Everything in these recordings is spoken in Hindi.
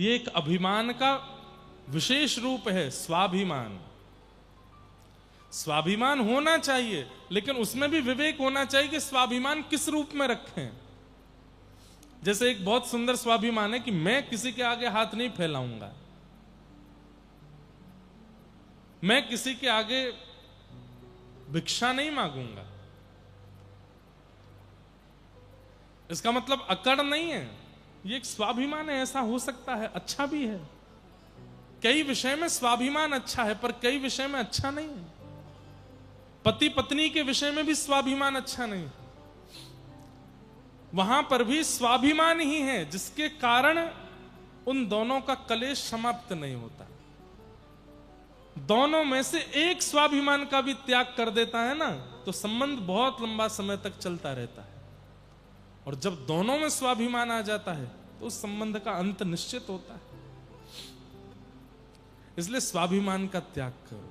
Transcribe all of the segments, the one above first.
ये एक अभिमान का विशेष रूप है, स्वाभिमान। स्वाभिमान होना चाहिए, लेकिन उसमें भी विवेक होना चाहिए कि स्वाभिमान किस रूप में रखें। जैसे एक बहुत सुंदर स्वाभिमान है कि मैं किसी के आगे हाथ नहीं फैलाऊंगा, मैं किसी के आगे भिक्षा नहीं मांगूंगा। इसका मतलब अकड़ नहीं है, ये एक स्वाभिमान है। ऐसा हो सकता है, अच्छा भी है। कई विषय में स्वाभिमान अच्छा है, पर कई विषय में अच्छा नहीं है। पति पत्नी के विषय में भी स्वाभिमान अच्छा नहीं, वहां पर भी स्वाभिमान ही है जिसके कारण उन दोनों का कलेश समाप्त नहीं होता। दोनों में से एक स्वाभिमान का भी त्याग कर देता है ना, तो संबंध बहुत लंबा समय तक चलता रहता है। और जब दोनों में स्वाभिमान आ जाता है तो उस संबंध का अंत निश्चित होता है। इसलिए स्वाभिमान का त्याग करो।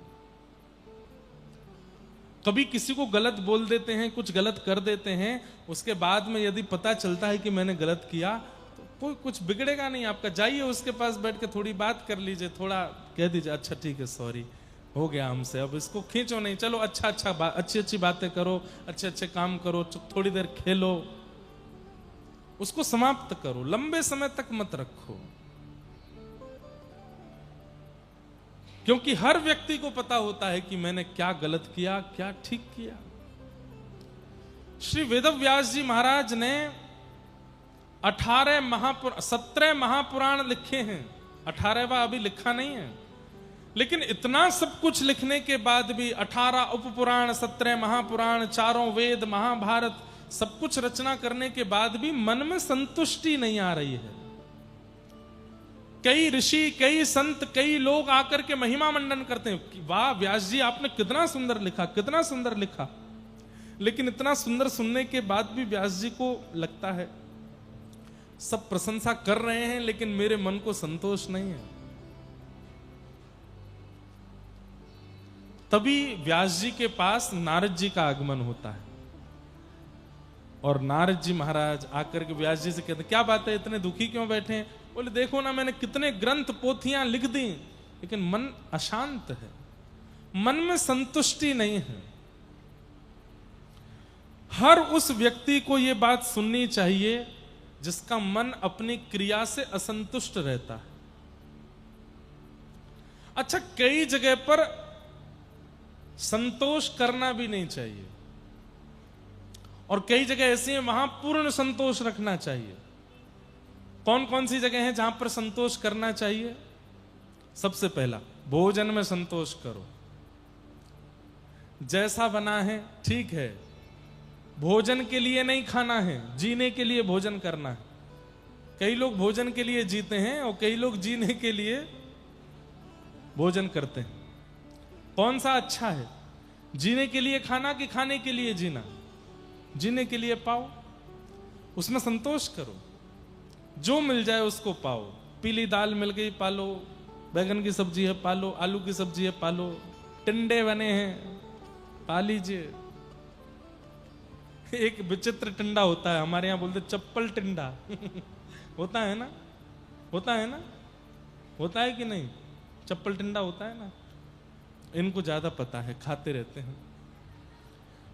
कभी किसी को गलत बोल देते हैं, कुछ गलत कर देते हैं, उसके बाद में यदि पता चलता है कि मैंने गलत किया, तो कोई कुछ बिगड़ेगा नहीं आपका। जाइए उसके पास बैठ के थोड़ी बात कर लीजिए, थोड़ा कह दीजिए अच्छा ठीक है, सॉरी, हो गया हमसे, अब इसको खींचो नहीं, चलो अच्छी अच्छी बातें करो, अच्छे अच्छे काम करो, थोड़ी देर खेलो, उसको समाप्त करो, लंबे समय तक मत रखो। क्योंकि हर व्यक्ति को पता होता है कि मैंने क्या गलत किया, क्या ठीक किया। श्री वेदव्यास जी महाराज ने 17 महापुराण लिखे हैं। 18वां अभी लिखा नहीं है, लेकिन इतना सब कुछ लिखने के बाद भी 18 उपपुराण, 17 महापुराण, 4 वेद, महाभारत, सब कुछ रचना करने के बाद भी मन में संतुष्टि नहीं आ रही है। कई ऋषि, कई संत, कई लोग आकर के महिमा मंडन करते हैं कि वाह व्यास जी आपने कितना सुंदर लिखा, कितना सुंदर लिखा। लेकिन इतना सुंदर सुनने के बाद भी व्यास जी को लगता है सब प्रशंसा कर रहे हैं, लेकिन मेरे मन को संतोष नहीं है। तभी व्यास जी के पास नारद जी का आगमन होता है और नारद जी महाराज आकर के व्यास जी से कहते, क्या बात है, इतने दुखी क्यों बैठे हैं? बोले देखो ना, मैंने कितने ग्रंथ पोथियां लिख दी, लेकिन मन अशांत है, मन में संतुष्टि नहीं है। हर उस व्यक्ति को यह बात सुननी चाहिए जिसका मन अपनी क्रिया से असंतुष्ट रहता है। अच्छा, कई जगह पर संतोष करना भी नहीं चाहिए और कई जगह ऐसी है वहां पूर्ण संतोष रखना चाहिए। कौन कौन सी जगह है जहां पर संतोष करना चाहिए? सबसे पहला, भोजन में संतोष करो। जैसा बना है ठीक है, भोजन के लिए नहीं खाना है, जीने के लिए भोजन करना है। कई लोग भोजन के लिए जीते हैं और कई लोग जीने के लिए भोजन करते हैं। कौन सा अच्छा है, जीने के लिए खाना कि खाने के लिए जीना? जीने के लिए पाओ, उसमें संतोष करो, जो मिल जाए उसको पाओ। पीली दाल मिल गई पालो, बैगन की सब्जी है पालो, आलू की सब्जी है पालो, टिंडे बने हैं पा लीजिए। एक विचित्र टिंडा होता है, हमारे यहां बोलते चप्पल टिंडा होता है ना, होता है ना, होता है कि नहीं? चप्पल टिंडा होता है ना, इनको ज्यादा पता है, खाते रहते हैं।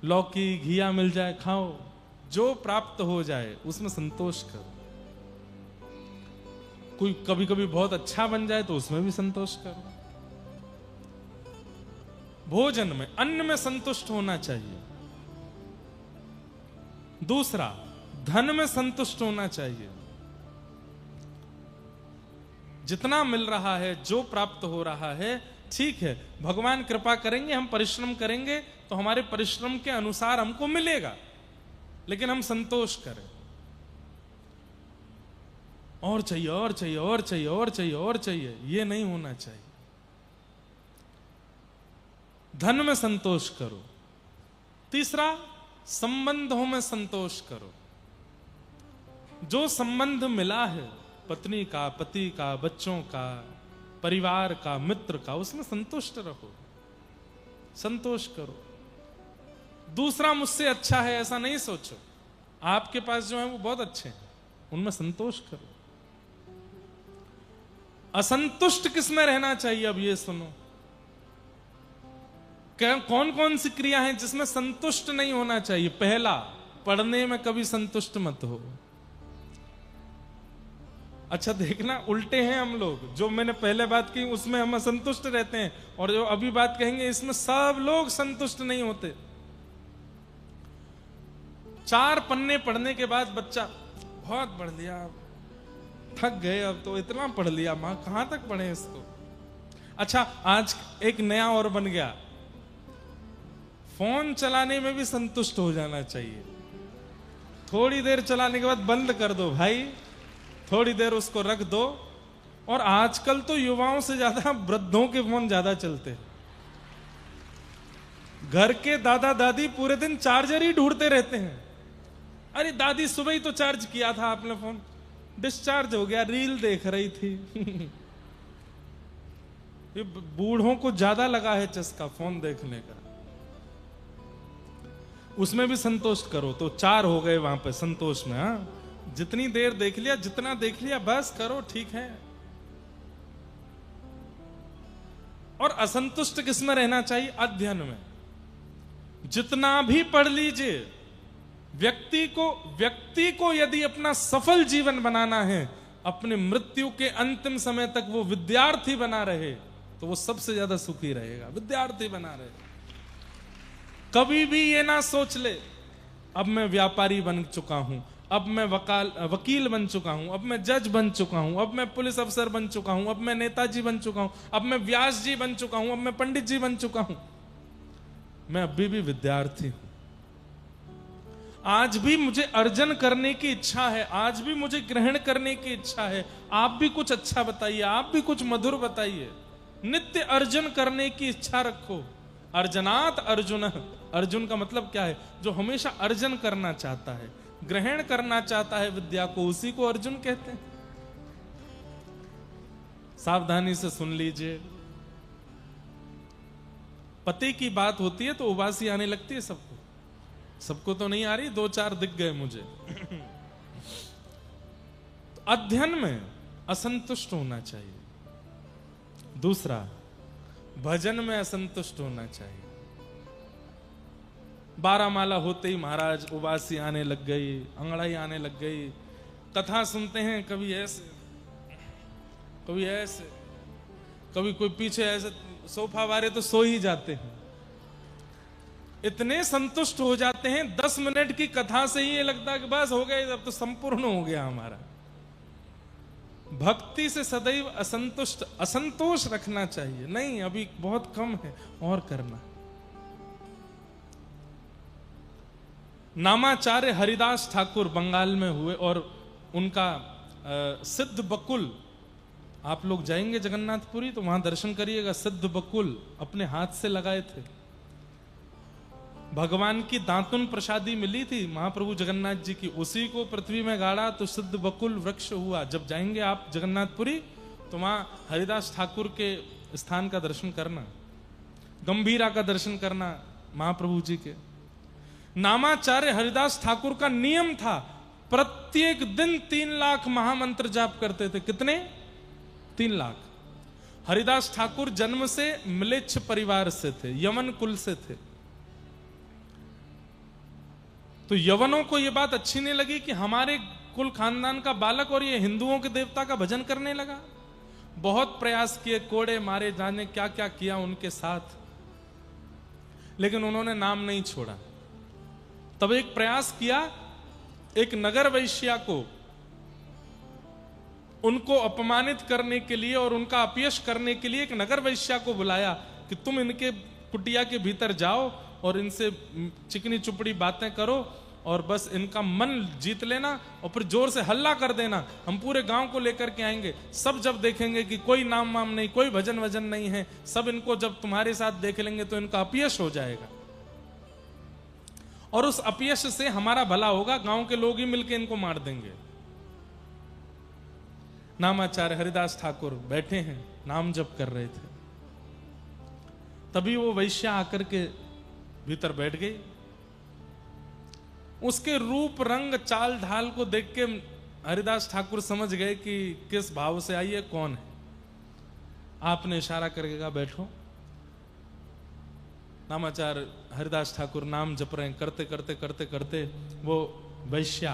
लौकी घिया मिल जाए खाओ, जो प्राप्त हो जाए उसमें संतोष करो। कोई कभी कभी बहुत अच्छा बन जाए तो उसमें भी संतोष करो। भोजन में, अन्न में संतुष्ट होना चाहिए। दूसरा, धन में संतुष्ट होना चाहिए। जितना मिल रहा है, जो प्राप्त हो रहा है, ठीक है, भगवान कृपा करेंगे, हम परिश्रम करेंगे तो हमारे परिश्रम के अनुसार हमको मिलेगा, लेकिन हम संतोष करें। और चाहिए और चाहिए और चाहिए और चाहिए और चाहिए, ये नहीं होना चाहिए। धन में संतोष करो। तीसरा, संबंधों में संतोष करो। जो संबंध मिला है, पत्नी का, पति का, बच्चों का, परिवार का, मित्र का, उसमें संतुष्ट रहो, संतोष करो। दूसरा मुझसे अच्छा है ऐसा नहीं सोचो, आपके पास जो है वो बहुत अच्छे हैं, उनमें संतोष करो। असंतुष्ट किसमें रहना चाहिए? अब ये सुनो, कौन कौन सी क्रिया है जिसमें संतुष्ट नहीं होना चाहिए? पहला, पढ़ने में कभी संतुष्ट मत हो। अच्छा देखना, उल्टे हैं हम लोग। जो मैंने पहले बात की उसमें हम असंतुष्ट रहते हैं, और जो अभी बात कहेंगे इसमें सब लोग संतुष्ट नहीं होते। 4 पन्ने पढ़ने के बाद बच्चा, बहुत पढ़ लिया, थक गए, अब तो इतना पढ़ लिया, मां कहां तक पढ़े इसको। अच्छा, आज एक नया और बन गया, फोन चलाने में भी संतुष्ट हो जाना चाहिए। थोड़ी देर चलाने के बाद बंद कर दो भाई, थोड़ी देर उसको रख दो। और आजकल तो युवाओं से ज्यादा वृद्धों के फोन ज्यादा चलते हैं। घर के दादा दादी पूरे दिन चार्जर ही ढूंढते रहते हैं। अरे दादी, सुबह ही तो चार्ज किया था आपने फोन, डिस्चार्ज हो गया, रील देख रही थी। ये बूढ़ों को ज्यादा लगा है चस्का फोन देखने का। उसमें भी संतोष करो, तो 4 हो गए वहां पे संतोष में। हाँ, जितनी देर देख लिया, जितना देख लिया बस करो, ठीक है। और असंतुष्ट किसमें रहना चाहिए? अध्ययन में। जितना भी पढ़ लीजिए, व्यक्ति को यदि अपना सफल जीवन बनाना है, अपने मृत्यु के अंतिम समय तक वो विद्यार्थी बना रहे, तो वो सबसे ज्यादा सुखी रहेगा। विद्यार्थी बना रहे, कभी भी ये ना सोच ले अब मैं व्यापारी बन चुका हूं, अब मैं वकील बन चुका हूं, अब मैं जज बन चुका हूं, अब मैं पुलिस अफसर बन चुका हूं, अब मैं नेताजी बन चुका हूं, अब मैं व्यास जी बन चुका हूं, अब मैं पंडित जी बन चुका हूं। मैं अभी भी विद्यार्थी हूं। आज भी मुझे अर्जन करने की इच्छा है, आज भी मुझे ग्रहण करने की इच्छा है। आप भी कुछ अच्छा बताइए, आप भी कुछ मधुर बताइए। नित्य अर्जन करने की इच्छा रखो। अर्जनात अर्जुन, अर्जुन का मतलब क्या है? जो हमेशा अर्जन करना चाहता है, ग्रहण करना चाहता है विद्या को, उसी को अर्जुन कहते हैं। सावधानी से सुन लीजिए, पति की बात होती है तो उबासी आने लगती है सबको। सबको तो नहीं आ रही, 2-4 दिख गए मुझे। तो अध्ययन में असंतुष्ट होना चाहिए। दूसरा, भजन में असंतुष्ट होना चाहिए। 12 माला होते ही महाराज उबासी आने लग गई, अंगड़ाई आने लग गई। कथा सुनते हैं, कभी ऐसे कभी ऐसे, कभी कोई पीछे ऐसे सोफा वाले तो सो ही जाते हैं। इतने संतुष्ट हो जाते हैं 10 मिनट की कथा से ही ये लगता है कि बस हो गया, अब तो संपूर्ण हो गया हमारा। भक्ति से सदैव असंतोष रखना चाहिए। नहीं, अभी बहुत कम है, और करना। नामाचार्य हरिदास ठाकुर बंगाल में हुए, और उनका सिद्ध बकुल, आप लोग जाएंगे जगन्नाथपुरी तो वहां दर्शन करिएगा। सिद्ध बकुल अपने हाथ से लगाए थे। भगवान की दातुन प्रसादी मिली थी महाप्रभु जगन्नाथ जी की, उसी को पृथ्वी में गाड़ा तो सिद्ध बकुल वृक्ष हुआ। जब जाएंगे आप जगन्नाथपुरी तो वहां हरिदास ठाकुर के स्थान का दर्शन करना, गंभीरा का दर्शन करना महाप्रभु जी के। नामाचार्य हरिदास ठाकुर का नियम था, प्रत्येक दिन 3 लाख महामंत्र जाप करते थे। कितने? 3 लाख। हरिदास ठाकुर जन्म से म्लेच्छ परिवार से थे, यवन कुल से थे। तो यवनों को यह बात अच्छी नहीं लगी कि हमारे कुल खानदान का बालक और ये हिंदुओं के देवता का भजन करने लगा। बहुत प्रयास किए, कोड़े मारे, जाने क्या क्या किया उनके साथ, लेकिन उन्होंने नाम नहीं छोड़ा। तब एक प्रयास किया, एक नगर वैश्या को उनको अपमानित करने के लिए और उनका अपयश करने के लिए एक नगर वैश्या को बुलाया कि तुम इनके कुटिया के भीतर जाओ और इनसे चिकनी चुपड़ी बातें करो और बस इनका मन जीत लेना और फिर जोर से हल्ला कर देना, हम पूरे गांव को लेकर के आएंगे। सब जब देखेंगे कि कोई नाम वाम नहीं, कोई भजन वजन नहीं है, सब इनको जब तुम्हारे साथ देख लेंगे तो इनका अपयश हो जाएगा और उस अपयश से हमारा भला होगा, गांव के लोग ही मिलकर इनको मार देंगे। नामाचार्य हरिदास ठाकुर बैठे हैं, नाम जप कर रहे थे, तभी वो वैश्या आकर के भीतर बैठ गई। उसके रूप रंग चाल ढाल को देख के हरिदास ठाकुर समझ गए कि किस भाव से आई है, कौन है। आपने इशारा करके कहा बैठो। नामाचार्य हरिदास ठाकुर नाम जप रहे हैं, करते करते करते करते वो वैश्या,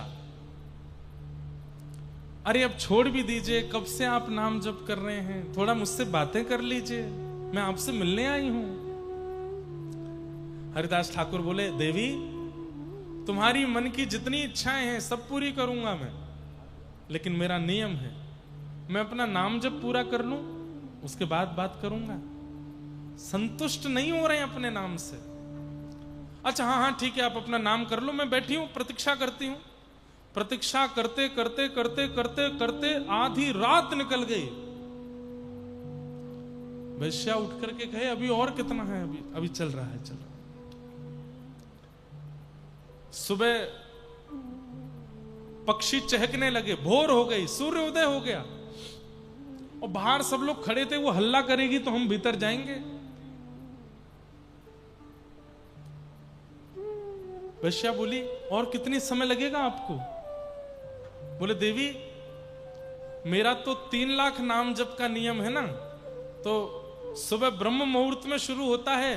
अरे अब छोड़ भी दीजिए, कब से आप नाम जप कर रहे हैं, थोड़ा मुझसे बातें कर लीजिए, मैं आपसे मिलने आई हूं। हरिदास ठाकुर बोले, देवी तुम्हारी मन की जितनी इच्छाएं हैं सब पूरी करूंगा मैं, लेकिन मेरा नियम है, मैं अपना नाम जब पूरा कर लूं उसके बाद बात करूंगा। संतुष्ट नहीं हो रहे हैं अपने नाम से। अच्छा हाँ हाँ ठीक है, आप अपना नाम कर लो, मैं बैठी हूं प्रतीक्षा करती हूं। प्रतीक्षा करते करते करते करते करते आधी रात निकल गई। वैश्या उठ करके कहे, अभी और कितना है, अभी अभी चल रहा है, चलो। सुबह पक्षी चहकने लगे, भोर हो गई, सूर्योदय हो गया, और बाहर सब लोग खड़े थे, वो हल्ला करेगी तो हम भीतर जाएंगे। वैश्या बोली, और कितनी समय लगेगा आपको? बोले, देवी मेरा तो 3 लाख नाम जप का नियम है ना, तो सुबह ब्रह्म मुहूर्त में शुरू होता है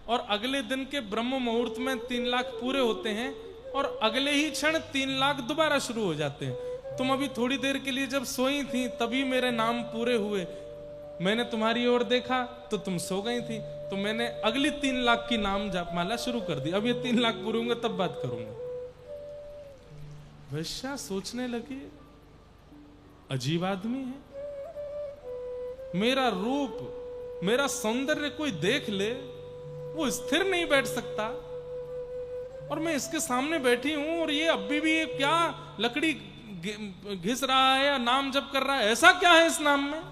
और अगले दिन के ब्रह्म मुहूर्त में 3 लाख पूरे होते हैं और अगले ही क्षण 3 लाख दोबारा शुरू हो जाते हैं। तुम अभी थोड़ी देर के लिए जब सोई थी तभी मेरे नाम पूरे हुए, मैंने तुम्हारी ओर देखा तो तुम सो गई थी, तो मैंने अगली 3 लाख की नाम जपमाला शुरू कर दी, अब ये 3 लाख पूरे होंगे तब बात करूंगा। वैश्या सोचने लगी, अजीब आदमी है, मेरा रूप मेरा सौंदर्य कोई देख ले वो स्थिर नहीं बैठ सकता, और मैं इसके सामने बैठी हूं और ये अभी भी ये क्या लकड़ी घिस रहा है या नाम जप कर रहा है, ऐसा क्या है इस नाम में?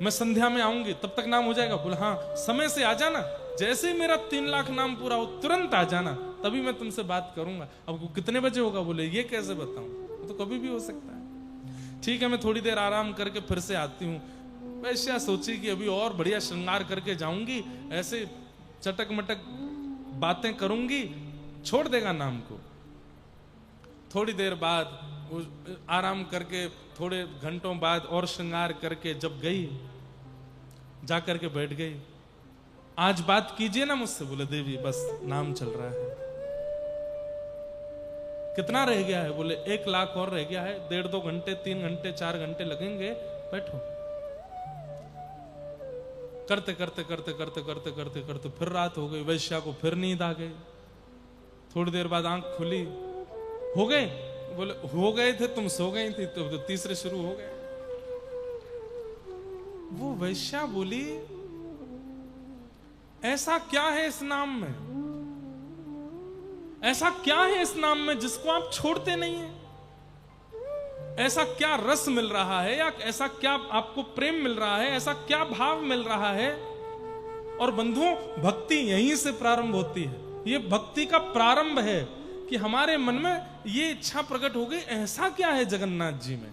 मैं संध्या में आऊंगी तब तक नाम हो जाएगा। बोला, हाँ समय से आ जाना, जैसे ही मेरा 3 लाख नाम पूरा हो तुरंत आ जाना, तभी मैं तुमसे बात करूंगा। अब कितने बजे होगा? बोले, ये कैसे बताऊं, तो कभी भी हो सकता है। ठीक है, मैं थोड़ी देर आराम करके फिर से आती हूँ। वैश्या सोची कि अभी और बढ़िया श्रृंगार करके जाऊंगी, ऐसे चटक मटक बातें करूंगी, छोड़ देगा नाम को। थोड़ी देर बाद आराम करके थोड़े घंटों बाद और श्रृंगार करके जब गई, जाकर के बैठ गई, आज बात कीजिए ना मुझसे। बोले, देवी बस नाम चल रहा है। कितना रह गया है? बोले, 1 लाख और रह गया है, 1.5-2 घंटे 3 घंटे 4 घंटे लगेंगे, बैठो। करते करते करते करते करते करते करते फिर रात हो गई। वैश्या को फिर नींद आ गई। थोड़ी देर बाद आंख खुली, हो गए? बोले, हो गए थे, तुम सो गई थी, तो तीसरे शुरू हो गए। वो वैश्या बोली, ऐसा क्या है इस नाम में, ऐसा क्या है इस नाम में जिसको आप छोड़ते नहीं हैं? ऐसा क्या रस मिल रहा है, या ऐसा क्या आपको प्रेम मिल रहा है, ऐसा क्या भाव मिल रहा है? और बंधुओं, भक्ति यहीं से प्रारंभ होती है। ये भक्ति का प्रारंभ है कि हमारे मन में ये इच्छा प्रकट हो गई, ऐसा क्या है जगन्नाथ जी में,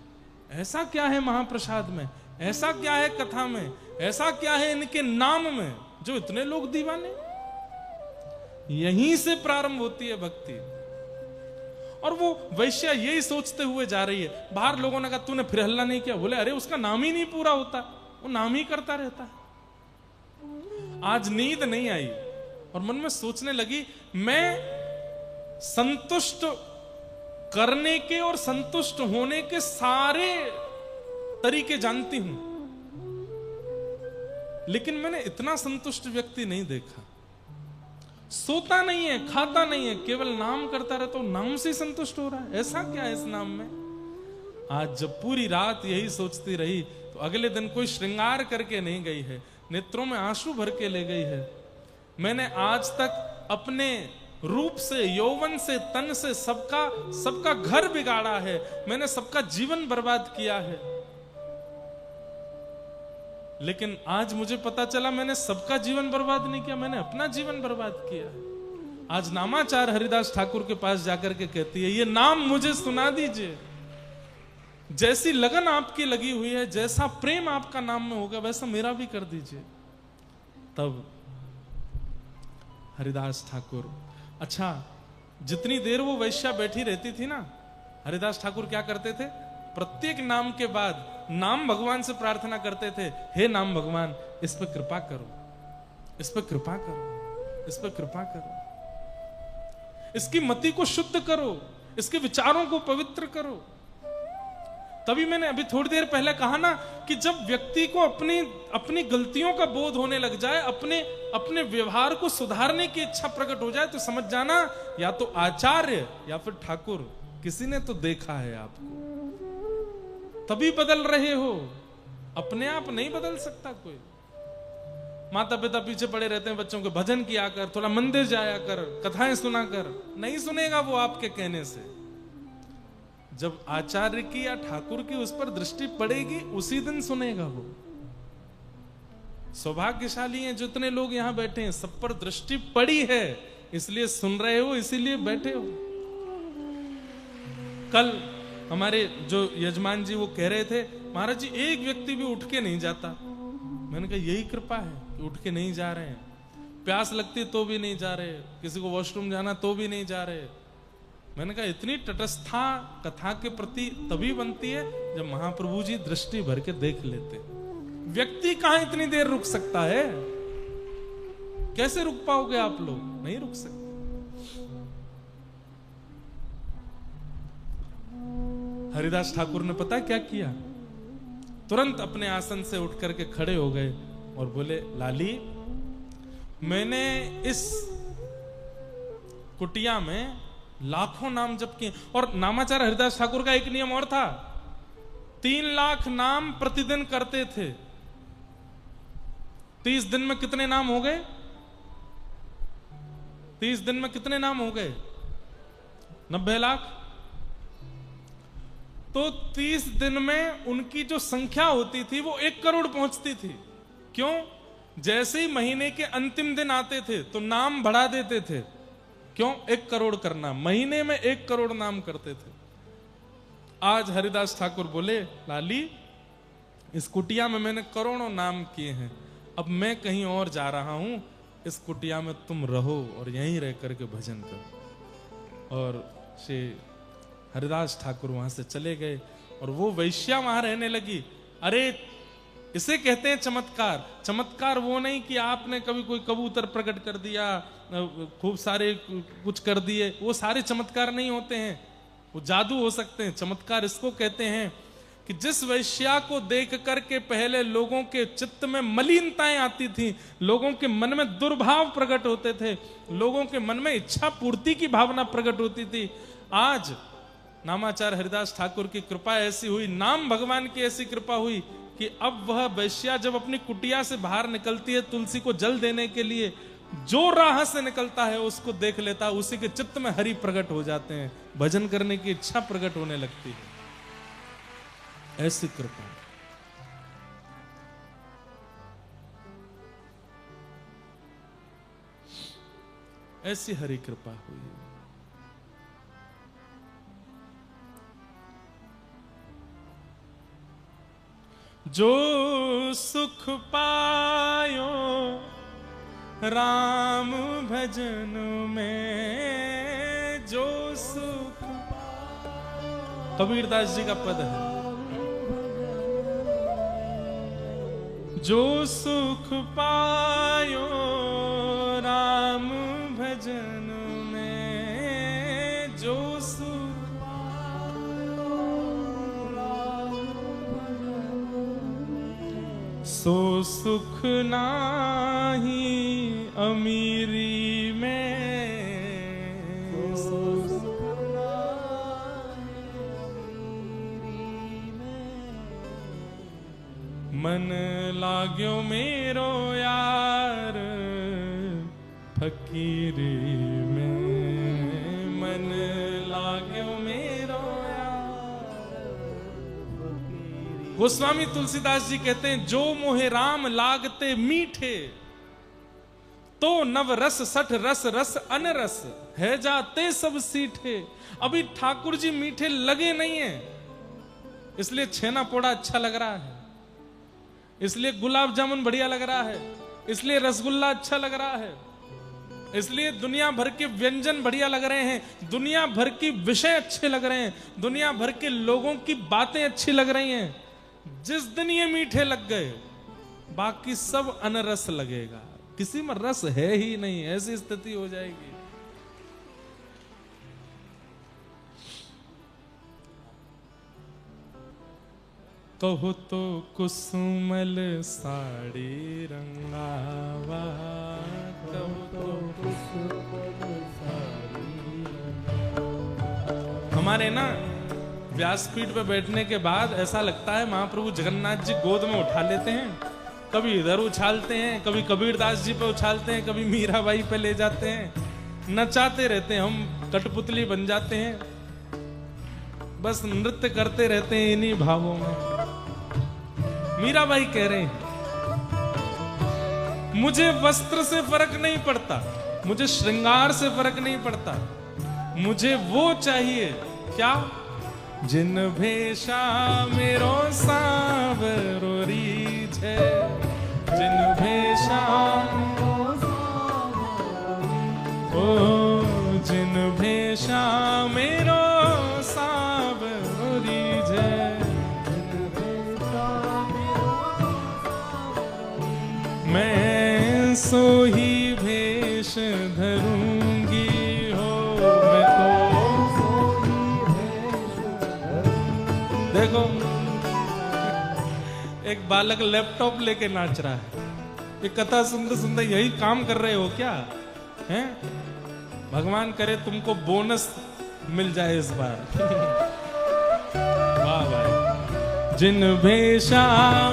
ऐसा क्या है महाप्रसाद में, ऐसा क्या है कथा में, ऐसा क्या है इनके नाम में जो इतने लोग दीवाने। यहीं से प्रारंभ होती है भक्ति। और वो वैश्या यही सोचते हुए जा रही है। बाहर लोगों ने कहा, तूने फिर हल्ला नहीं किया? बोले, अरे उसका नाम ही नहीं पूरा होता, वो नाम ही करता रहता है। आज नींद नहीं आई और मन में सोचने लगी, मैं संतुष्ट करने के और संतुष्ट होने के सारे तरीके जानती हूं, लेकिन मैंने इतना संतुष्ट व्यक्ति नहीं देखा। सोता नहीं है, खाता नहीं है, केवल नाम करता रहता हूं, नाम से संतुष्ट हो रहा है। ऐसा क्या है इस नाम में? आज जब पूरी रात यही सोचती रही तो अगले दिन कोई श्रृंगार करके नहीं गई है, नेत्रों में आंसू भर के ले गई है। मैंने आज तक अपने रूप से, यौवन से, तन से सबका घर बिगाड़ा है, मैंने सबका जीवन बर्बाद किया है, लेकिन आज मुझे पता चला मैंने सबका जीवन बर्बाद नहीं किया, मैंने अपना जीवन बर्बाद किया है। आज नामाचार्य हरिदास ठाकुर के पास जाकर के कहती है, ये नाम मुझे सुना दीजिए। जैसी लगन आपकी लगी हुई है, जैसा प्रेम आपका नाम में होगा, वैसा मेरा भी कर दीजिए। तब हरिदास ठाकुर, अच्छा जितनी देर वो वैश्या बैठी रहती थी ना, हरिदास ठाकुर क्या करते थे, प्रत्येक नाम के बाद नाम भगवान से प्रार्थना करते थे, हे नाम भगवान इस पर कृपा करो, इस पर कृपा करो, इस पर कृपा करो, इसकी मति को शुद्ध करो, इसके विचारों को पवित्र करो। तभी मैंने अभी थोड़ी देर पहले कहा ना कि जब व्यक्ति को अपनी गलतियों का बोध होने लग जाए, अपने व्यवहार को सुधारने की इच्छा प्रकट हो जाए, तो समझ जाना या तो आचार्य या फिर ठाकुर किसी ने तो देखा है आपको, तभी बदल रहे हो। अपने आप नहीं बदल सकता कोई। माता पिता पीछे पड़े रहते हैं बच्चों के, भजन किया कर, थोड़ा मंदिर जाया कर, कथाएं सुना कर, नहीं सुनेगा वो आपके कहने से। जब आचार्य की या ठाकुर की उस पर दृष्टि पड़ेगी उसी दिन सुनेगा वो। सौभाग्यशाली हैं जितने लोग यहां बैठे हैं, सब पर दृष्टि पड़ी है, इसलिए सुन रहे हो, इसीलिए बैठे हो। कल हमारे जो यजमान जी वो कह रहे थे, महाराज जी एक व्यक्ति भी उठ के नहीं जाता। मैंने कहा यही कृपा है कि उठ के नहीं जा रहे हैं। प्यास लगती तो भी नहीं जा रहे, किसी को वॉशरूम जाना तो भी नहीं जा रहे। मैंने कहा इतनी तटस्थता कथा के प्रति तभी बनती है जब महाप्रभु जी दृष्टि भर के देख लेते। व्यक्ति कहां इतनी देर रुक सकता है? कैसे रुक पाओगे आप लोग? नहीं रुक सकते। हरिदास ठाकुर ने पता क्या किया? तुरंत अपने आसन से उठ करके खड़े हो गए और बोले, लाली मैंने इस कुटिया में लाखों नाम जप किए। और नामाचार्य हरिदास ठाकुर का एक नियम और था, 3 लाख नाम प्रतिदिन करते थे। 30 दिन में कितने नाम हो गए? 30 दिन में कितने नाम हो गए? 90 लाख। तो 30 दिन में उनकी जो संख्या होती थी वो 1 करोड़ पहुंचती थी। क्यों? जैसे ही महीने के अंतिम दिन आते थे तो नाम बढ़ा देते थे। क्यों? 1 करोड़ करना, महीने में 1 करोड़ नाम करते थे। आज हरिदास ठाकुर बोले, लाली इस कुटिया में मैंने करोड़ों नाम किए हैं, अब मैं कहीं और जा रहा हूं, इस कुटिया में तुम रहो और यहीं रह करके भजन करो। और श्री हरिदास ठाकुर वहां से चले गए और वो वैश्या वहां रहने लगी। अरे इसे कहते हैं चमत्कार। चमत्कार वो नहीं कि आपने कभी कोई कबूतर प्रकट कर दिया, खूब सारे कुछ कर दिए, वो सारे चमत्कार नहीं होते हैं, वो जादू हो सकते हैं। चमत्कार इसको कहते हैं कि जिस वैश्या को देख करके पहले लोगों के चित्त में मलिनताएं आती थी, लोगों के मन में दुर्भाव प्रकट होते थे, लोगों के मन में इच्छा पूर्ति की भावना प्रकट होती थी, आज नामाचार्य हरिदास ठाकुर की कृपा ऐसी हुई, नाम भगवान की ऐसी कृपा हुई कि अब वह वैश्या जब अपनी कुटिया से बाहर निकलती है तुलसी को जल देने के लिए, जो राह से निकलता है उसको देख लेता है, उसी के चित्त में हरि प्रकट हो जाते हैं, भजन करने की इच्छा प्रकट होने लगती है। ऐसी कृपा। ऐसी हरि कृपा हुई। जो सुख पायो राम भजन में, जो सुख, कबीरदास जी का पद है, जो सुख पायो राम भजन में, जो सुख सो सुख नाही अमीरी में, सो सुख मन लाग्यो मेरो यार फकीरी में, मन लाग्यो मेरो यार फकीरी। गोस्वामी तुलसीदास जी कहते हैं, जो मोहे राम लागते मीठे, तो नव रस सठ रस रस अनरस है जाते सब सीठे। अभी ठाकुर जी मीठे लगे नहीं है, इसलिए छेना पोड़ा अच्छा लग रहा है, इसलिए गुलाब जामुन बढ़िया लग रहा है, इसलिए रसगुल्ला अच्छा लग रहा है। इसलिए दुनिया भर के व्यंजन बढ़िया लग रहे हैं, दुनिया भर की विषय अच्छे लग रहे हैं, दुनिया भर के लोगों की बातें अच्छी लग रही हैं। जिस दिन ये मीठे लग गए, बाकी सब अनरस लगेगा, किसी में रस है ही नहीं, ऐसी स्थिति हो जाएगी। कहो तो कुसुमल साड़ी रंगावा, कहो तो कुसुमल साड़ी रंगावा। हमारे ना व्यासपीठ पे बैठने के बाद ऐसा लगता है महाप्रभु जगन्नाथ जी गोद में उठा लेते हैं, कभी इधर उछालते हैं, कभी कबीरदास जी पे उछालते हैं, कभी मीराबाई पे ले जाते हैं, नचाते रहते हैं, हम कठपुतली बन जाते हैं, बस नृत्य करते रहते हैं इन्हीं भावों में। मीराबाई कह रहे हैं, मुझे वस्त्र से फर्क नहीं पड़ता, मुझे श्रृंगार से फर्क नहीं पड़ता, मुझे वो चाहिए क्या, जिन भेषा मेरो सावरो रीझ है, जिन भेषा ओ जिन भेषा मेरो सावरो रीझ है, मैं सो ही भेष धरूंगी हो, मैं तो देखो एक बालक लैपटॉप लेके नाच रहा है, ये कथा सुनते सुनते यही काम कर रहे हो क्या हैं? भगवान करे तुमको बोनस मिल जाए इस बार। वाह भाई। जिन भेषा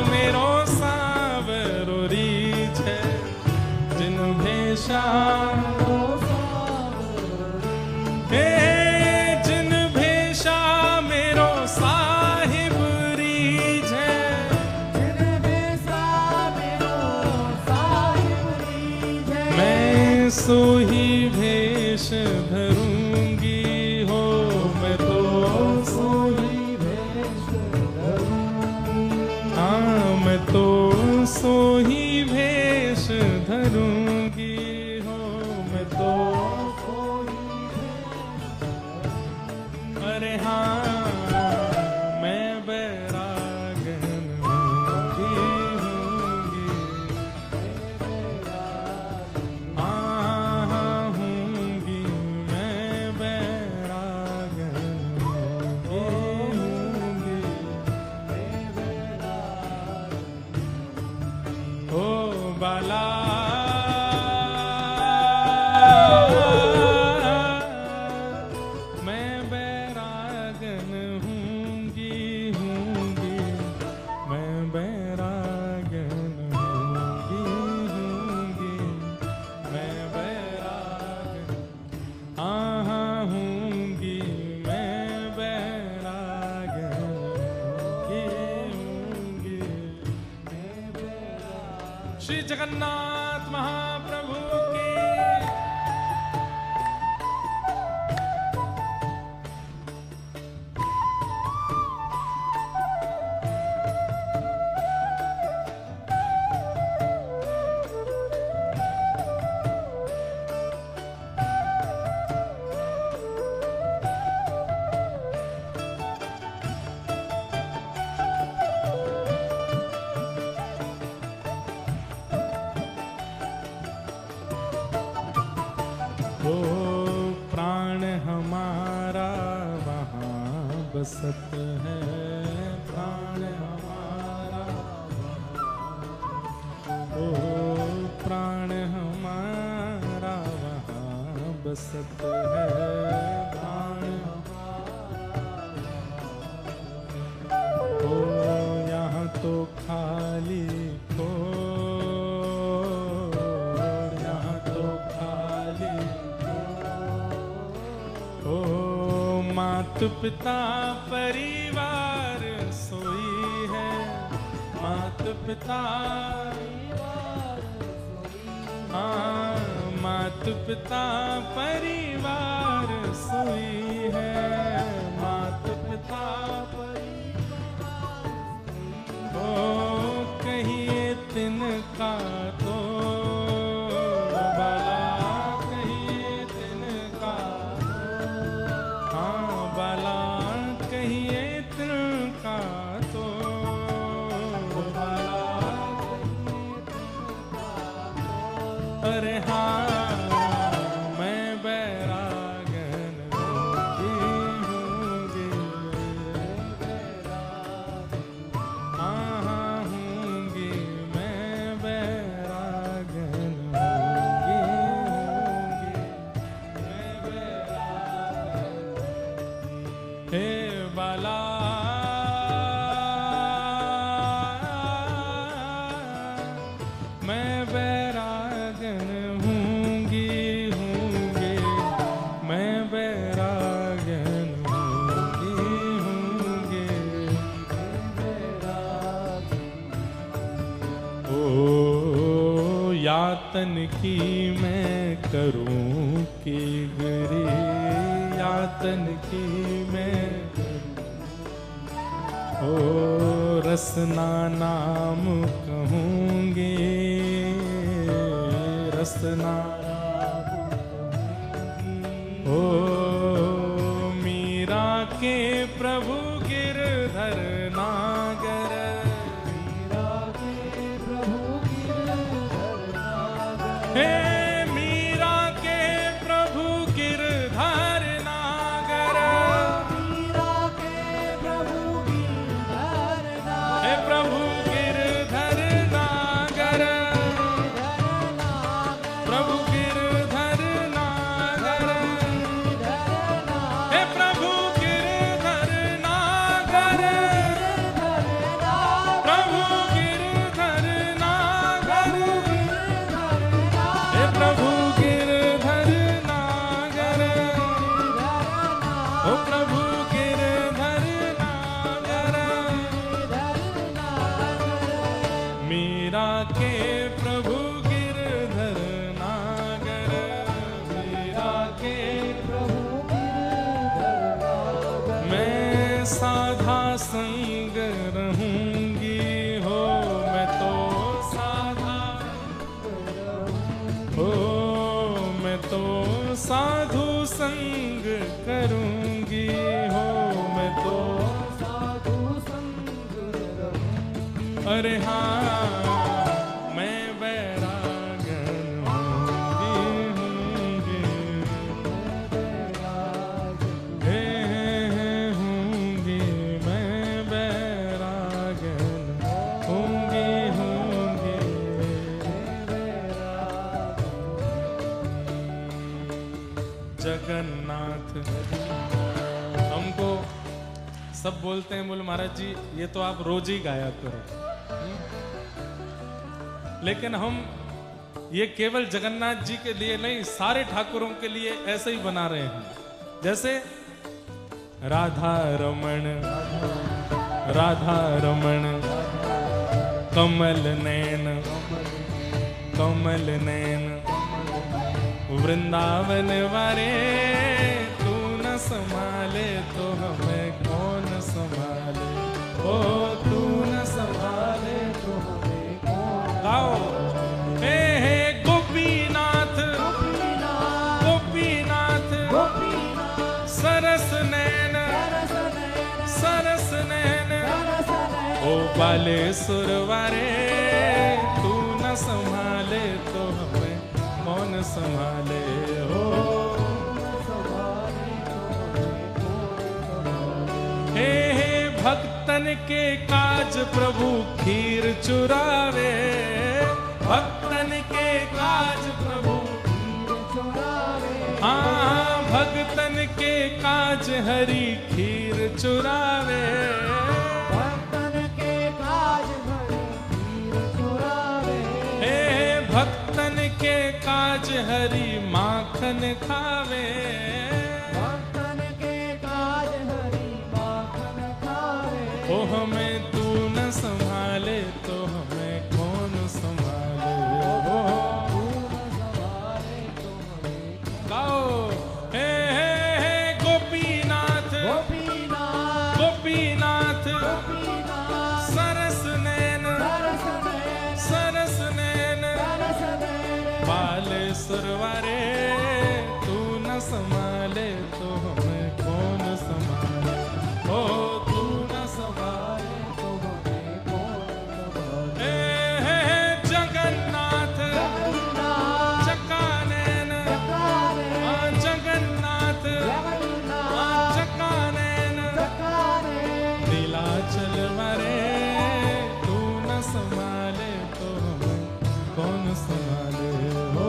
मेरो सावरो रीझ है, जिन भेषा जिन भेषा मेरो साहिब रीझ है, जिन भेषा मेरो साहिब रीझ है, मैं सो ही भेष धरूंगी हो, मैं तो सो ही भेष धरूंगी, हाँ मैं तो सो ही भेष धरूंगी हो, मैं तो सो ही भेष, अरे हाँ मैं बैरागन होंगी, हाँ होंगी मैं बैरागन होंगी, ओ बाला मैं बैरागन हूँगी, मैं बैरागन हूँगी, मैं बैरागन हाँ हूँगी, मैं बैरागन हूँगी। श्री जगन्नाथ महाप्रभु की वो प्राण हमारा वहाँ बसत है, प्राण हमारा ओ प्राण हमारा वहाँ बसत है, प्राण ओ यहाँ तो खाली को, यहाँ तो खाली ओ मात पिता परिवार सोई है, मात पिता हाँ मात पिता परिवार सोई है, मात पिता ओ कहिए तिनका तो बाला यातन की मैं करूं की गिरी, यातन की मैं ओ रसना नाम कहूंगी, रसना ओ मीरा के प्रभु गिरधर नागर, मीरा के प्रभु गिरधर नागर, हे मीरा के प्रभु गिरधर नागर, मीरा के प्रभु गिरधर नागर, हे प्रभु गिरधर नागर, प्रभु गिरधर नागर, हे प्रभु गिरधर नागर, प्रभु गिरधर नागर, हे प्रभु गिरधर नागर, ओ प्रभु गिरधर नागर, मीरा के प्रभु गिरधर नागर, मीरा के प्रभु गिरधर नागर, मैं साधा संग रहूंगी हो, मैं तो साधा हो, मैं तो साधु संग करूंगी हो, मैं तो साधु संग रहूंगी, अरे हाँ मैं बैरागन होंगी, होंगी मैं बैरागन होंगी, जगन्नाथ। हमको सब बोलते हैं, बोले महाराज जी ये तो आप रोज ही गाया करो, लेकिन हम ये केवल जगन्नाथ जी के लिए नहीं, सारे ठाकुरों के लिए ऐसे ही बना रहे हैं। जैसे राधा रमण, राधा रमण, कमल नैन, कमल नैन, वृंदावन वारे तू न संभाले तो हमें कौन संभाले, ओ तू न संभाले तो हमें कौन। गाओ हे गोपीनाथ, गोपीनाथ, सरस नैन, सरस नैन, ओ बालेश्वर वारे तू न संभाले तो हमें कौन संभाले, हो हे भक्तन के काज प्रभु खीर चुरावे, भक्तन के काज प्रभु खीर चुरावे, हाँ भक्तन के काज हरि खीर चुरावे, भक्तन के काज हरि खीर चुरावे, हे भक्तन के काज हरि माखन खावे, भक्तन के काज हरि माखन खावे, ओ हमें तू न संभाले तो हमें कौन संभाले, हो तू न संभाले तो हमें। गाओ हे गोपीनाथ, गोपीनाथ, गोपीनाथ, सरस नैन, सरस नैन, बालेश्वर वारे तू न संभाले तो हमें कौन संभाले, ओ तू न संभाले तो हमें कौन संभाले, जगन्नाथ, चकानैन, जगन्नाथ, चकानैन, नीलाचल वारे तू न संभाले तो हमें कौन संभाले, हो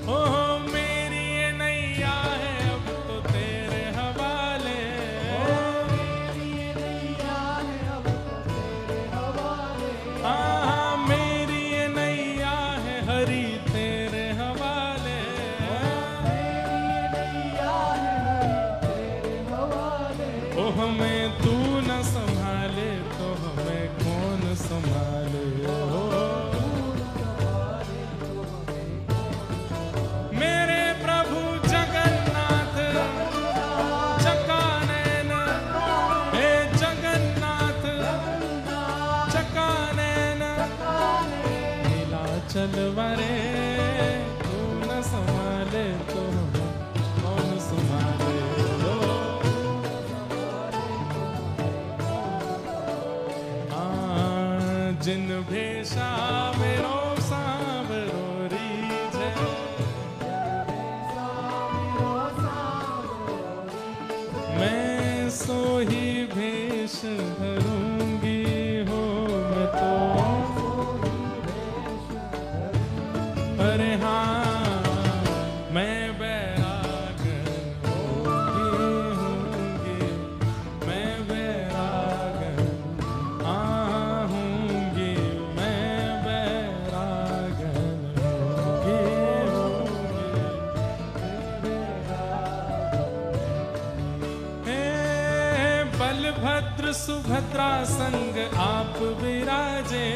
ओ मेरी ये नैया है अब तो तेरे हवाले, मेरी ये नैया है अब तो तेरे हवाले, हाँ मेरी ये नैया है हरि तेरे हवाले, मेरी ये नैया है हरि तेरे हवाले, ओ हमें तू न संभाले तो हमें कौन चलवा रे, तू न संभाले तो कौन संभाले। जिन भेषा मेरो सांवरो रीझे, मैं सो ही भेष भरूंगी हो मैं तो। अरे हाँ मैं बैरागन होंगी, मैं बैरागन आहूंगी, मैं बैरागन होंगी। हे बलभद्र सुभद्रा संग आप विराजे,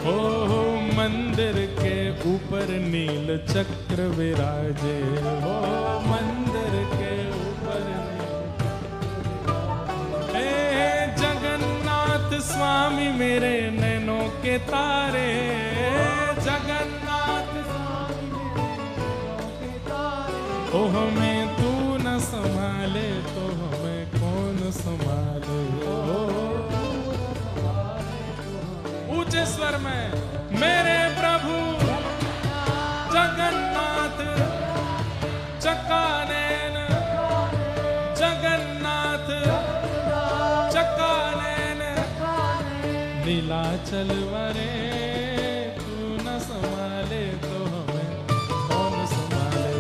हो मंदिर के ऊपर नील चक्र विराजे, हो मंदिर के ऊपर हे जगन्नाथ स्वामी मेरे नैनों के तारे, जगन्नाथ स्वामी ओ हमें तू न संभाले तो हमें कौन संभाले। ऊंचे स्वर में मेरे प्रभु जगन्नाथ चक्कानैन, जगन्नाथ चक्कानैन नीलाचल वरे, तू न संभाले तो हमें कौन संभाले।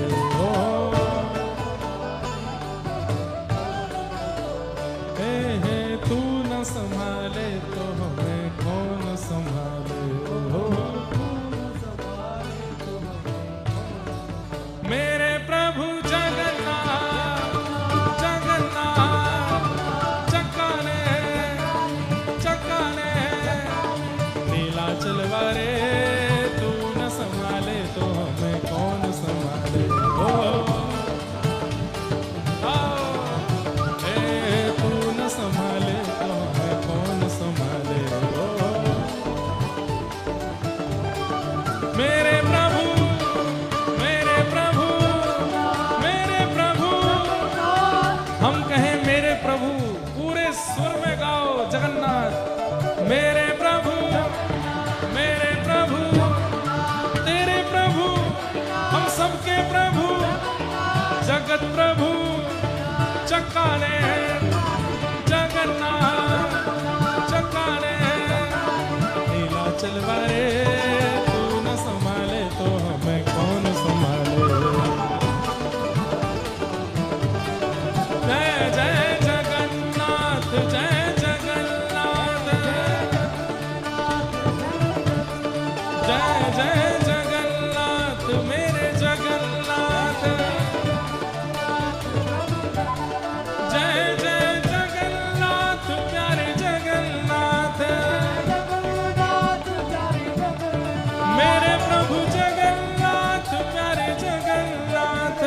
हे तू न संभाले तो हमें कौन संभाले। मेरे प्रभु जगन्नाथ, जगन्नाथ चक्काने चक्काने नीलाचल वारे, तू न संभाले तो हमें कौन संभाले। तू न संभाले तो हमें कौन संभाले। मेरे प्रभु मेरे प्रभु मेरे प्रभु, हम कहें मेरे प्रभु, पूरे सुर में गाओ जगन्नाथ। मेरे प्रभु मेरे प्रभु तेरे प्रभु, हम सबके प्रभु, जगत प्रभु चक्काने जगन्नाथ चक्काने नीलाचल वारे, तू न संभाले तो हमें कौन संभाले। जय जय जगन्नाथ, जय जगन्नाथ, जय जय जगन्नाथ मेरे जगन्नाथ, जय जय जगन्नाथ प्यारे जगन्नाथ, मेरे प्रभु जगन्नाथ प्यारे जगन्नाथ,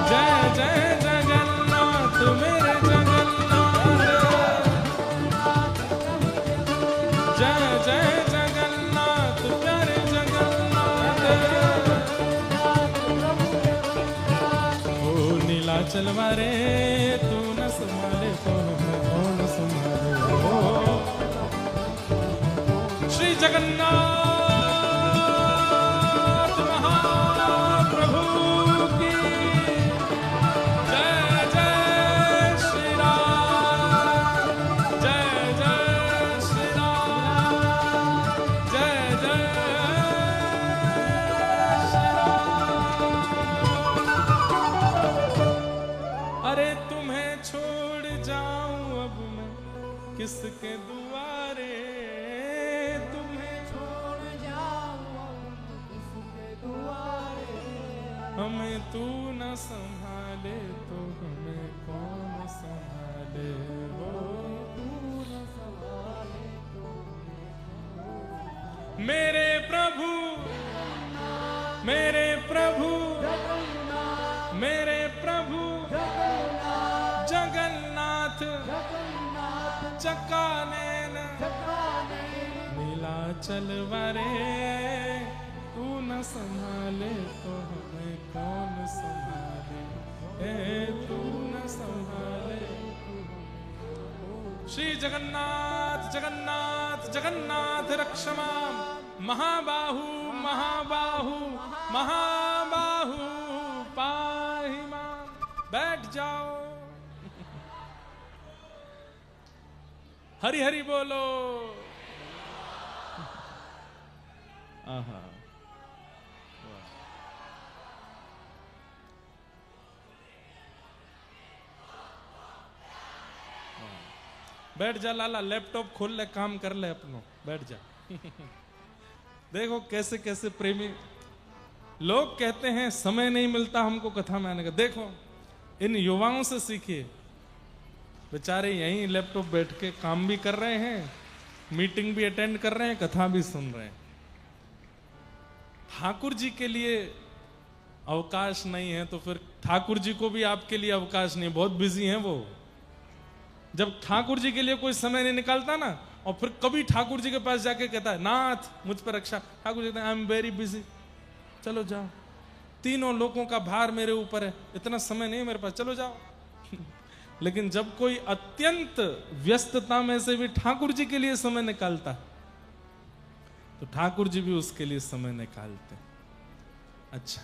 जय जय जगन्नाथ मेरे जगन्नाथ, जय जय जगन्नाथ प्यारे जगन्नाथ। ओ नीलाचल वारे, तू न संभाले तो हमें कौन संभाले। श्री जगन्नाथ महाप्रभु की जय, जय श्री राम, जय जय श्री राम, जय जय श्री राम। अरे तुम्हें छोड़ जाऊं अब मैं किसके दुआरे, हमें तू न संभाले तो हमें कौन संभाले। मेरे प्रभु मेरे प्रभु मेरे प्रभु जगन्नाथ चलवारे, तू न संभाले तो हमें कौन संभाले, तू न संभाले। श्री जगन्नाथ जगन्नाथ जगन्नाथ रक्ष माम, महाबाहु महाबाहु महाबाहु पाहि माम। बैठ जाओ। हरि हरि बोलो। आहा, बैठ जा लाला, लैपटॉप खोल ले, काम कर ले अपनो, बैठ जा। देखो कैसे कैसे प्रेमी लोग कहते हैं समय नहीं मिलता हमको कथा में आने का। देखो इन युवाओं से सीखिए, बेचारे यहीं लैपटॉप बैठ के काम भी कर रहे हैं, मीटिंग भी अटेंड कर रहे हैं, कथा भी सुन रहे हैं। ठाकुर जी के लिए अवकाश नहीं है तो फिर ठाकुर जी को भी आपके लिए अवकाश नहीं, बहुत बिजी हैं वो। जब ठाकुर जी के लिए कोई समय नहीं निकालता ना, और फिर कभी ठाकुर जी के पास जाके कहता है नाथ मुझ पर रक्षा, ठाकुर जी कहते हैं आई एम वेरी बिजी, चलो जाओ, तीनों लोगों का भार मेरे ऊपर है, इतना समय नहीं है मेरे पास, चलो जाओ। लेकिन जब कोई अत्यंत व्यस्तता में से भी ठाकुर जी के लिए समय निकालता है तो ठाकुर जी भी उसके लिए समय निकालते। अच्छा,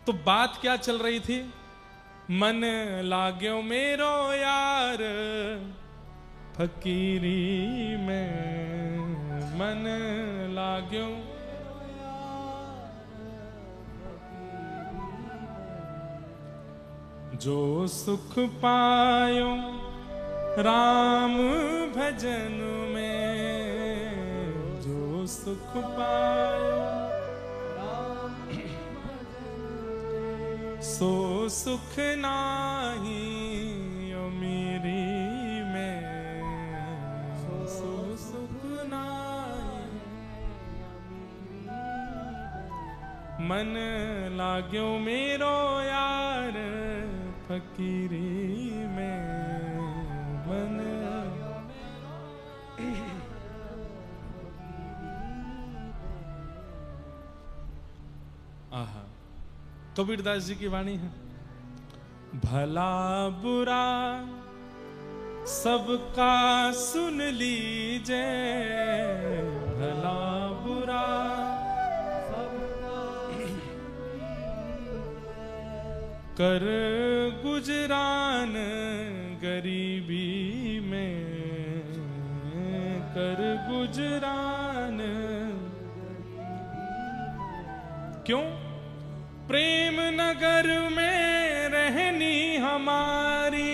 तो बात क्या चल रही थी? मन लाग्यो मेरो यार फकीरी में, मन लाग्यो जो सुख पायो राम भजन में, जो सुख पायो सो सुख नाही अमीरी में, सो सुख नाही। मन लाग्यो मेरो यार फकीरी में, मन। आहा, कबीरदास जी की वाणी है। भला बुरा सबका सुन लीजिए, भला बुरा कर गुजरान गरीबी में, कर गुजरान। क्यों? प्रेम नगर में रहनी हमारी,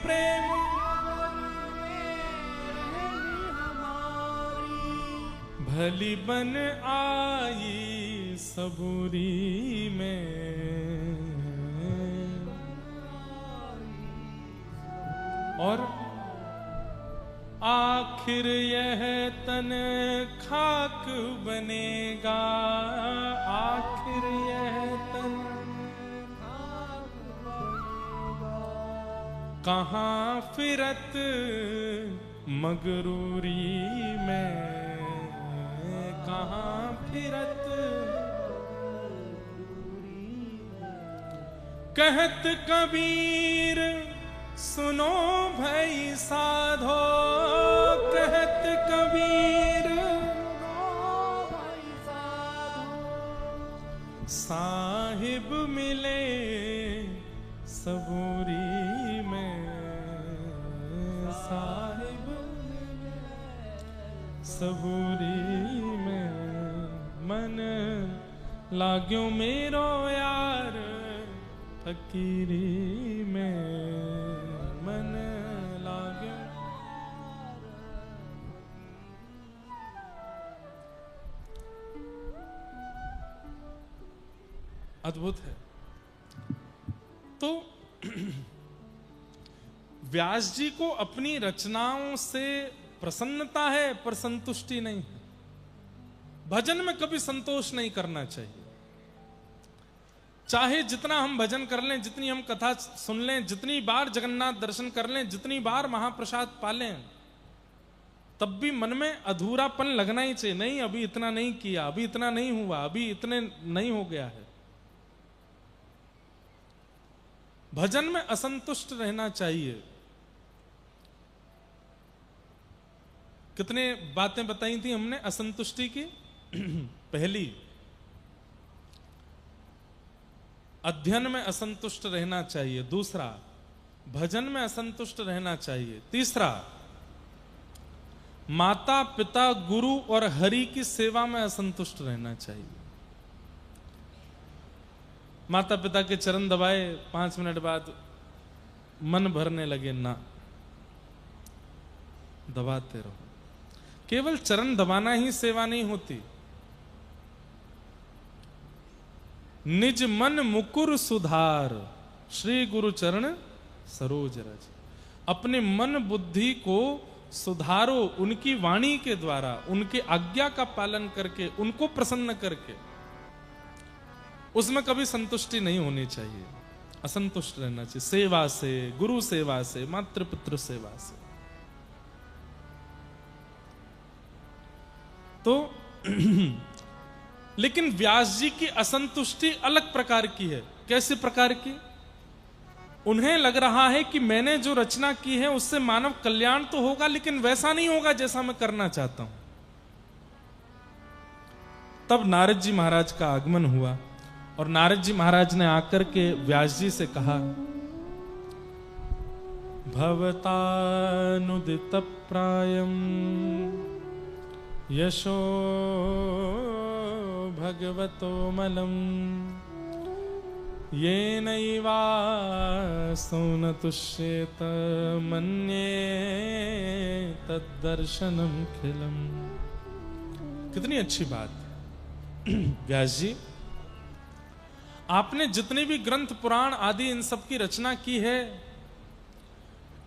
प्रेम भली बन आई सबूरी में, और आखिर यह तन खाक बनेगा, आखिर यह तन कहाँ फिरत मगरूरी में, कहाँ फिरत। कहत कबीर सुनो भई साधो, कहत कबीर साहिब मिले सबूरी में, साहिब सबूरी में। मन लाग्यो मेरो यार फकीरी में, मन लाग्यो। अद्भुत है। तो व्यास जी को अपनी रचनाओं से प्रसन्नता है पर संतुष्टि नहीं है। भजन में कभी संतोष नहीं करना चाहिए। चाहे जितना हम भजन कर लें, जितनी हम कथा सुन लें, जितनी बार जगन्नाथ दर्शन कर लें, जितनी बार महाप्रसाद पालें, तब भी मन में अधूरापन लगना ही चाहिए, नहीं अभी इतना नहीं किया, अभी इतना नहीं हुआ, अभी इतने नहीं हो गया है। भजन में असंतुष्ट रहना चाहिए। कितने बातें बताई थी हमने असंतुष्टि की। पहली, अध्ययन में असंतुष्ट रहना चाहिए। दूसरा, भजन में असंतुष्ट रहना चाहिए। तीसरा, माता पिता गुरु और हरि की सेवा में असंतुष्ट रहना चाहिए। माता पिता के चरण दबाए, 5 मिनट बाद मन भरने लगे, ना, दबाते रहो। केवल चरण दबाना ही सेवा नहीं होती। निज मन मुकुर सुधार, श्री गुरु चरण सरोज रज। अपने मन बुद्धि को सुधारो उनकी वाणी के द्वारा, उनके आज्ञा का पालन करके, उनको प्रसन्न करके। उसमें कभी संतुष्टि नहीं होनी चाहिए, असंतुष्ट रहना चाहिए। सेवा से, गुरु सेवा से, मातृ पितृ सेवा से। तो लेकिन व्यास जी की असंतुष्टि अलग प्रकार की है। कैसे प्रकार की? उन्हें लग रहा है कि मैंने जो रचना की है उससे मानव कल्याण तो होगा, लेकिन वैसा नहीं होगा जैसा मैं करना चाहता हूं। तब नारद जी महाराज का आगमन हुआ और नारद जी महाराज ने आकर के व्यास जी से कहा, भवतानुदित प्रायम यशो भगवतो मलम ये नैवासो न तुष्येत मन्ये तद्दर्शनम खिलम। कितनी अच्छी बात। व्यास जी, आपने जितने भी ग्रंथ पुराण आदि इन सब की रचना की है,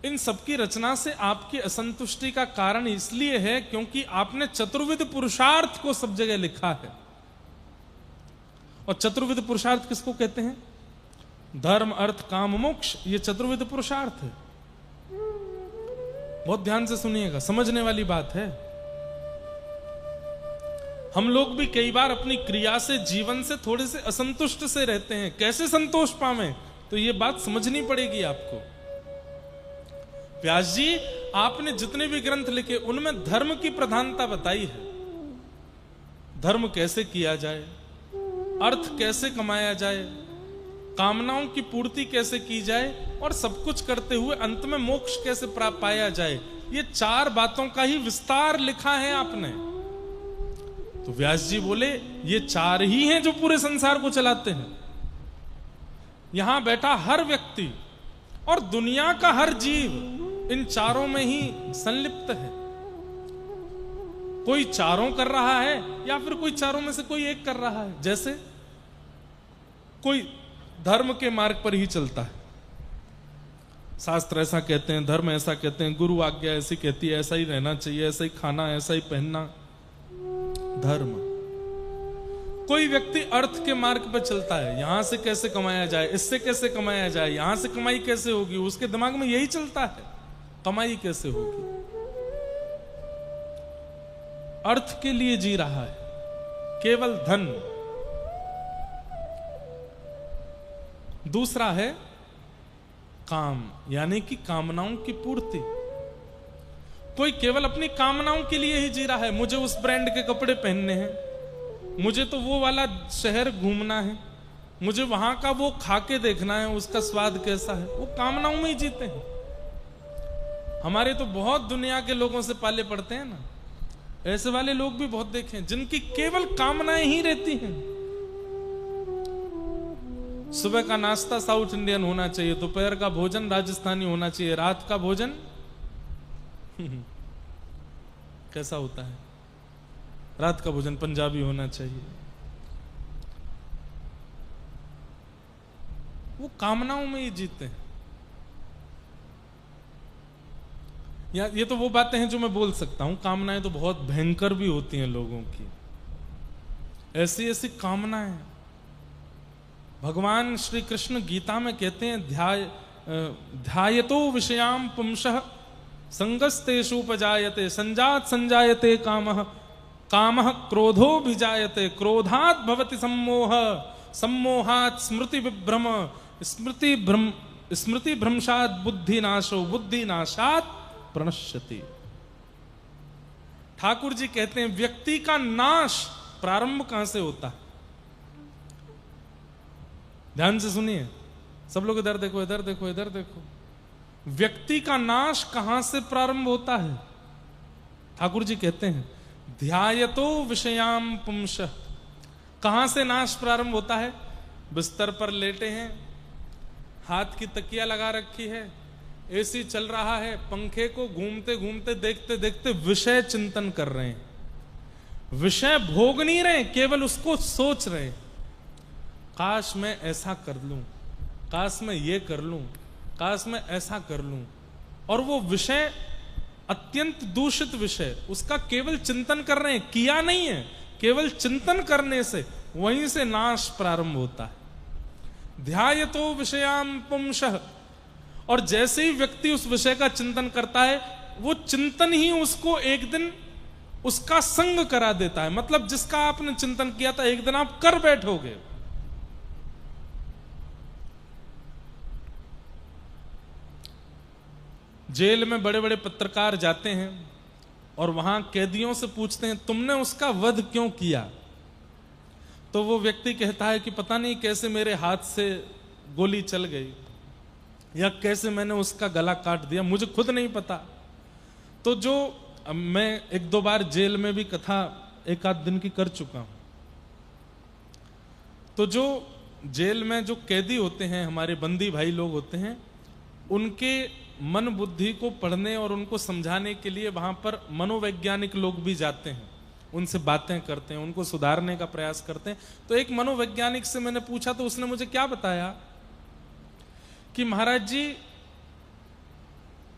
इन सब की रचना से आपकी असंतुष्टि का कारण इसलिए है क्योंकि आपने चतुर्विध पुरुषार्थ को सब जगह लिखा है। और चतुर्विध पुरुषार्थ किसको कहते हैं? धर्म अर्थ काम मोक्ष, ये चतुर्विध पुरुषार्थ है। बहुत ध्यान से सुनिएगा, समझने वाली बात है। हम लोग भी कई बार अपनी क्रिया से, जीवन से थोड़े से असंतुष्ट से रहते हैं। कैसे संतोष पावें? तो ये बात समझनी पड़ेगी आपको। व्यास जी, आपने जितने भी ग्रंथ लिखे उनमें धर्म की प्रधानता बताई है। धर्म कैसे किया जाए, अर्थ कैसे कमाया जाए, कामनाओं की पूर्ति कैसे की जाए, और सब कुछ करते हुए अंत में मोक्ष कैसे प्राप्त पाया जाए, ये 4 बातों का ही विस्तार लिखा है आपने। तो व्यास जी बोले, ये 4 ही हैं जो पूरे संसार को चलाते हैं। यहां बैठा हर व्यक्ति और दुनिया का हर जीव इन 4 में ही संलिप्त है। कोई 4 कर रहा है या फिर कोई 4 में से कोई एक कर रहा है। जैसे कोई धर्म के मार्ग पर ही चलता है, शास्त्र ऐसा कहते हैं, धर्म ऐसा कहते हैं, गुरु आज्ञा ऐसी कहती है, ऐसा ही रहना चाहिए, ऐसा ही खाना, ऐसा ही पहनना, धर्म। कोई व्यक्ति अर्थ के मार्ग पर चलता है, यहां से कैसे कमाया जाए, इससे कैसे कमाया जाए, यहां से कमाई कैसे होगी, उसके दिमाग में यही चलता है, कमाई कैसे होगी। अर्थ के लिए जी रहा है, केवल धन। दूसरा है काम, यानी कि कामनाओं की पूर्ति। कोई केवल अपनी कामनाओं के लिए ही जी रहा है। मुझे उस ब्रांड के कपड़े पहनने हैं, मुझे तो वो वाला शहर घूमना है, मुझे वहां का वो खा के देखना है, उसका स्वाद कैसा है। वो कामनाओं में ही जीते हैं। हमारे तो बहुत दुनिया के लोगों से पाले पड़ते हैं ना, ऐसे वाले लोग भी बहुत देखे हैं जिनकी केवल कामनाएं ही रहती हैं। सुबह का नाश्ता साउथ इंडियन होना चाहिए, दोपहर का भोजन राजस्थानी होना चाहिए, रात का भोजन कैसा होता है? रात का भोजन पंजाबी होना चाहिए। वो कामनाओं में ही जीते हैं। ये तो वो बातें हैं जो मैं बोल सकता हूं। कामनाएं तो बहुत भयंकर भी होती हैं लोगों की। ऐसी ऐसी कामनाएं भगवान श्री कृष्ण गीता में कहते हैं, ध्यायतो विषयाम पुंसः संगस्तेषुपजायते संजात संजायते कामः कामः क्रोधो भिजायते क्रोधात् भवति सम्मोह सम्मोहात् स्मृति विभ्रम स्मृति भ्रंशात् बुद्धिनाशो बुद्धिनाशात् प्रणश्यति। ठाकुर जी कहते हैं व्यक्ति का नाश प्रारंभ कहां से होता है? ध्यान से सुनिए सब लोग, इधर देखो इधर देखो इधर देखो। व्यक्ति का नाश कहां से प्रारंभ होता है? ठाकुर जी कहते हैं ध्यायतो विषयाम पुंसः। कहां से नाश प्रारंभ होता है? बिस्तर पर लेटे हैं, हाथ की तकिया लगा रखी है, एसी चल रहा है, पंखे को घूमते घूमते देखते देखते विषय चिंतन कर रहे हैं। विषय भोग नहीं रहे, केवल उसको सोच रहे हैं। काश मैं ऐसा कर लूं, काश मैं ये कर लूं, काश मैं ऐसा कर लूं। और वो विषय अत्यंत दूषित विषय, उसका केवल चिंतन कर रहे हैं, किया नहीं है, केवल चिंतन करने से वहीं से नाश प्रारंभ होता है। ध्यायतो विषयाम पुंसः। और जैसे ही व्यक्ति उस विषय का चिंतन करता है, वो चिंतन ही उसको एक दिन उसका संग करा देता है। मतलब जिसका आपने चिंतन किया था, एक दिन आप कर बैठोगे। जेल में बड़े बड़े पत्रकार जाते हैं और वहां कैदियों से पूछते हैं तुमने उसका वध क्यों किया? तो वो व्यक्ति कहता है कि पता नहीं कैसे मेरे हाथ से गोली चल गई या कैसे मैंने उसका गला काट दिया, मुझे खुद नहीं पता। तो जो मैं एक दो बार जेल में भी कथा एक आध दिन की कर चुका हूं। तो जो जेल में जो कैदी होते हैं, हमारे बंदी भाई लोग होते हैं, उनके मन बुद्धि को पढ़ने और उनको समझाने के लिए वहां पर मनोवैज्ञानिक लोग भी जाते हैं, उनसे बातें करते हैं, उनको सुधारने का प्रयास करते हैं। तो एक मनोवैज्ञानिक से मैंने पूछा तो उसने मुझे क्या बताया कि महाराज जी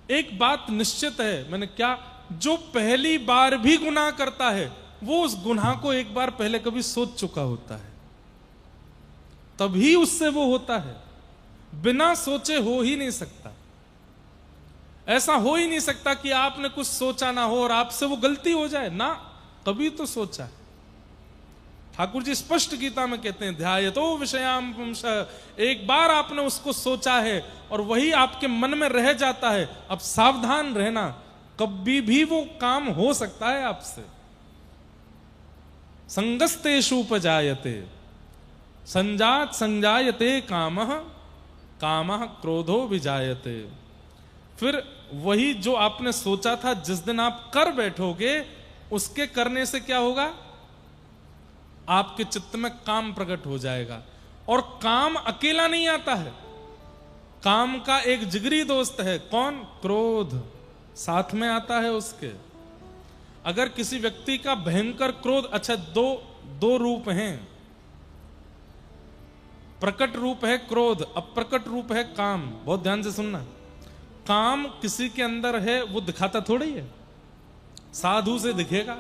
एक बात निश्चित है। मैंने क्या? जो पहली बार भी गुनाह करता है वो उस गुनाह को एक बार पहले कभी सोच चुका होता है, तभी उससे वो होता है। बिना सोचे हो ही नहीं सकता। ऐसा हो ही नहीं सकता कि आपने कुछ सोचा ना हो और आपसे वो गलती हो जाए ना, कभी तो सोचा है। ठाकुर जी स्पष्ट गीता में कहते हैं ध्यायतो विषयाम पुंसः। एक बार आपने उसको सोचा है और वही आपके मन में रह जाता है। अब सावधान रहना, कभी भी वो काम हो सकता है आपसे। संगस्तेषुपजायते संजात संजायते कामः कामः क्रोधो विजायते। फिर वही जो आपने सोचा था, जिस दिन आप कर बैठोगे, उसके करने से क्या होगा? आपके चित्त में काम प्रकट हो जाएगा। और काम अकेला नहीं आता है, काम का एक जिगरी दोस्त है। कौन? क्रोध साथ में आता है उसके। अगर किसी व्यक्ति का भयंकर क्रोध, अच्छा दो रूप हैं, प्रकट रूप है क्रोध, अप्रकट रूप है काम। बहुत ध्यान से सुनना। काम किसी के अंदर है, वो दिखाता थोड़ी है। साधु से दिखेगा,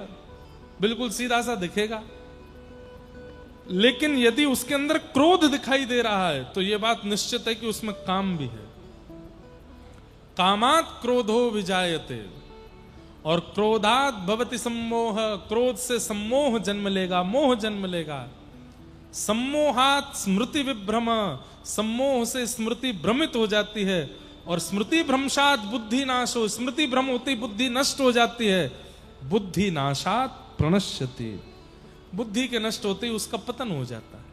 बिल्कुल सीधा सा दिखेगा, लेकिन यदि उसके अंदर क्रोध दिखाई दे रहा है तो यह बात निश्चित है कि उसमें काम भी है। कामात् क्रोधो विजायते और क्रोधात् भवति सम्मोह। क्रोध से सम्मोह जन्म लेगा, मोह जन्म लेगा। सम्मोहात् स्मृति विभ्रम। सम्मोह से स्मृति भ्रमित हो जाती है और स्मृति भ्रंशात् बुद्धि नाशो। स्मृति भ्रम होती बुद्धि नष्ट हो जाती है। बुद्धि नाशात् प्रणश्यति। बुद्धि के नष्ट होते ही उसका पतन हो जाता है।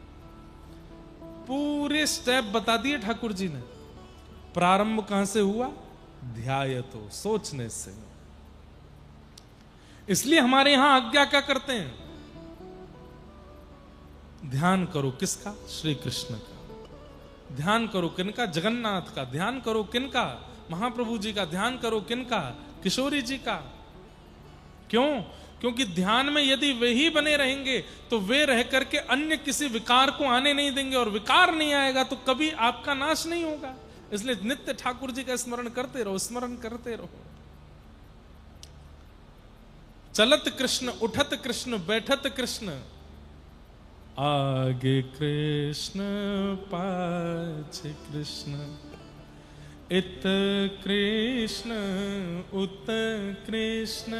पूरे स्टेप बता दिए ठाकुर जी ने। प्रारंभ कहां से हुआ? ध्यायतो, सोचने से। इसलिए हमारे यहां आज्ञा क्या करते हैं? ध्यान करो। किसका? श्री कृष्ण का। ध्यान करो किनका? जगन्नाथ का। ध्यान करो किनका? महाप्रभु जी का। ध्यान करो किनका? किशोरी जी का। क्यों? क्योंकि ध्यान में यदि वे ही बने रहेंगे तो वे रह करके अन्य किसी विकार को आने नहीं देंगे, और विकार नहीं आएगा तो कभी आपका नाश नहीं होगा। इसलिए नित्य ठाकुर जी का स्मरण करते रहो, स्मरण करते रहो। चलत कृष्ण, उठत कृष्ण, बैठत कृष्ण, आगे कृष्ण पाछे कृष्ण, इत कृष्ण उत कृष्ण,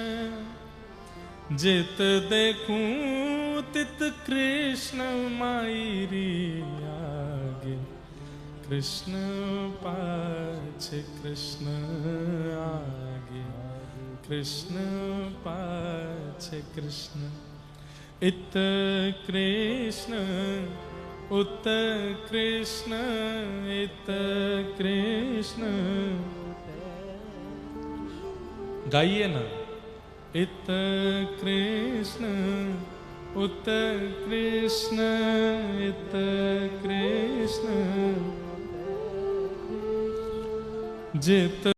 जित देखूं तित कृष्ण मायरी आगे, कृष्ण पाछे कृष्ण आगे, कृष्ण पाछे कृष्ण। इत कृष्ण उत कृष्ण, इत कृष्ण, गाइए ना। इत कृष्ण उत कृष्ण, इत कृष्ण, जित